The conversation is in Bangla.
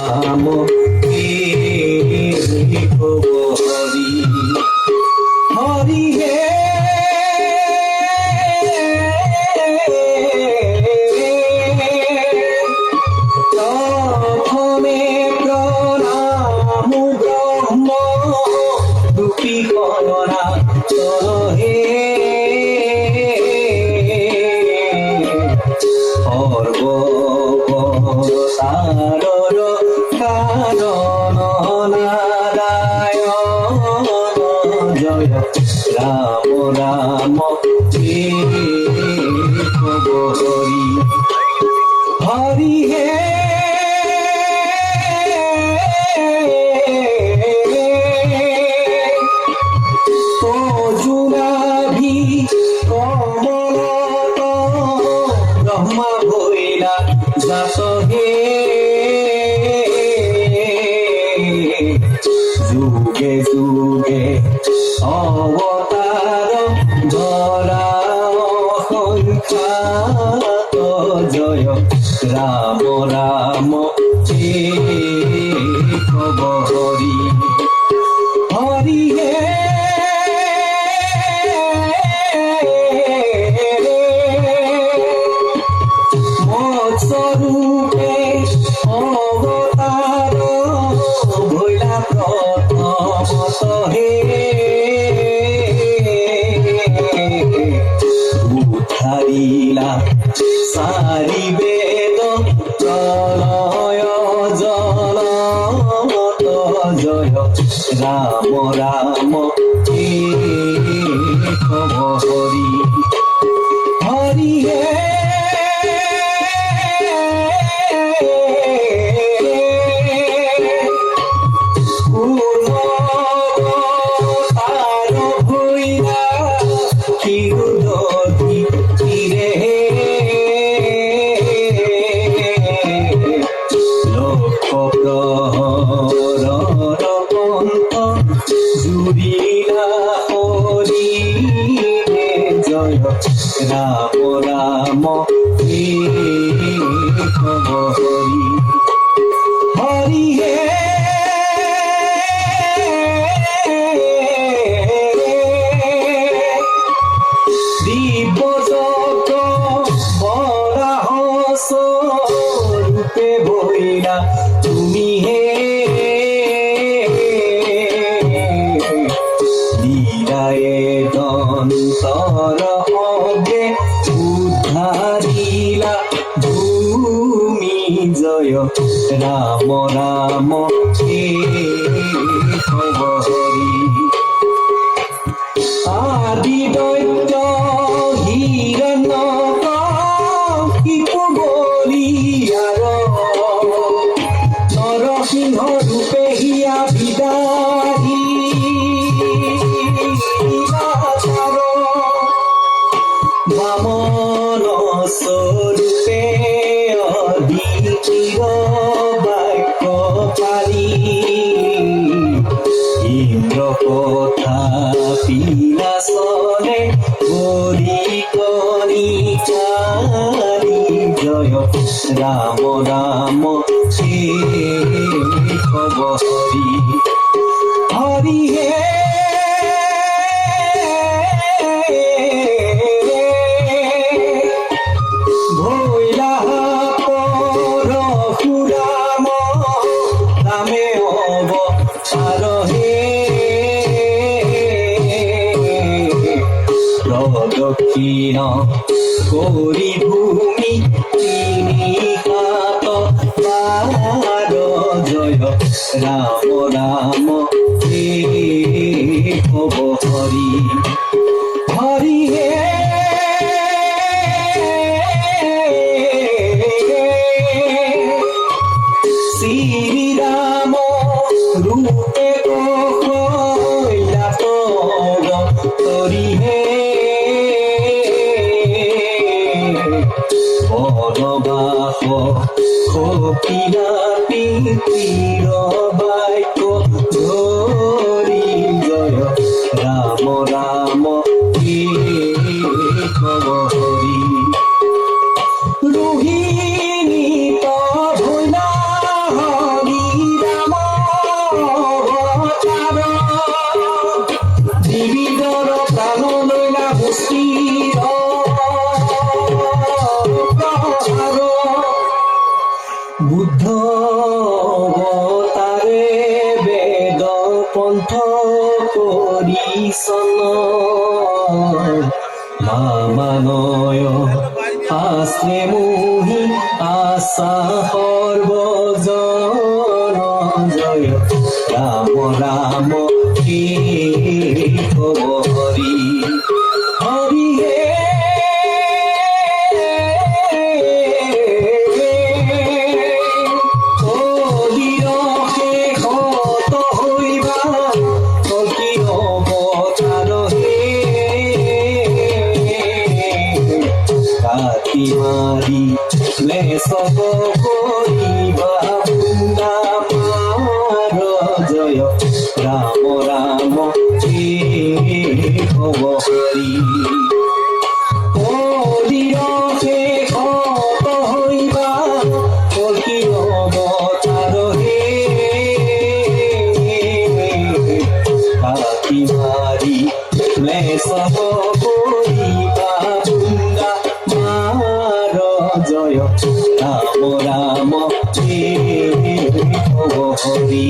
রাম কে হরি হরি হে প্রথমে প্রণাম ব্রহ্ম দুটি করোনা হে সর্বতারর কারণ নারায়ণ জয় রাম রাম হে হরি হরি হে অর্জুনাভি কমলত ব্রহ্মা ভৈলা জাত হে যুগে যুগে অবতার ধরা সংখ্যাত জয় রাম রাম হে হরি হরি হে মৎস্বরূপে অবতার ভৈলা প্রথমত হে উদ্ধারিলা সারি বেদ প্রলয় জলমত জয় রাম রাম হে হরি হরি হে রাম রাম হে হরি হরি হে দিব্যযজ্ঞ বরাহ স্বরূপে ভৈলা তুমি হে লীলায়ে দন্তর অগ্রে উদ্ধারিলা ভূমি জয় রাম রাম হে হরি আদি দৈত্য হিরণ্যকশিপু বলিয়ার নরসিংহ রূপে হিয়া বিদারি বামন স্বরূপে অদিতির বাক্য পালি ইন্দ্র কথা পিনাশনে হরি করি চারি জয় রাম রাম হে হরি হরি হে ভৈলা পরশুরাম নামে অবতার হে প্রদক্ষিণ করি ভূমি তিনি হাত পার জয় রাম রাম হে হরি হরি হে শ্রীরাম রূপে কইলা তরি হে বনবাস কপিলাতি তীর বাক্য ধরি জয় রাম রাম হে হরি রোহিণী ভৈলা হরি অবতারে বেদ পন্থ কৰিছন মামানয় শাস্ত্ৰে মোহি আশা সৰ্বজন জয় ৰাম ৰাম কেশৱ হৰি হৰি মারি লেসব করিবা বৃন্দাবন জয় রাম রাম কেশৱ হৰি হৰিৰসে ক্ষত হইবা কলি অৱতাৰ হে কাটি মাৰি লেসব করিবা জয় রাম রাম কেশৱ হৰি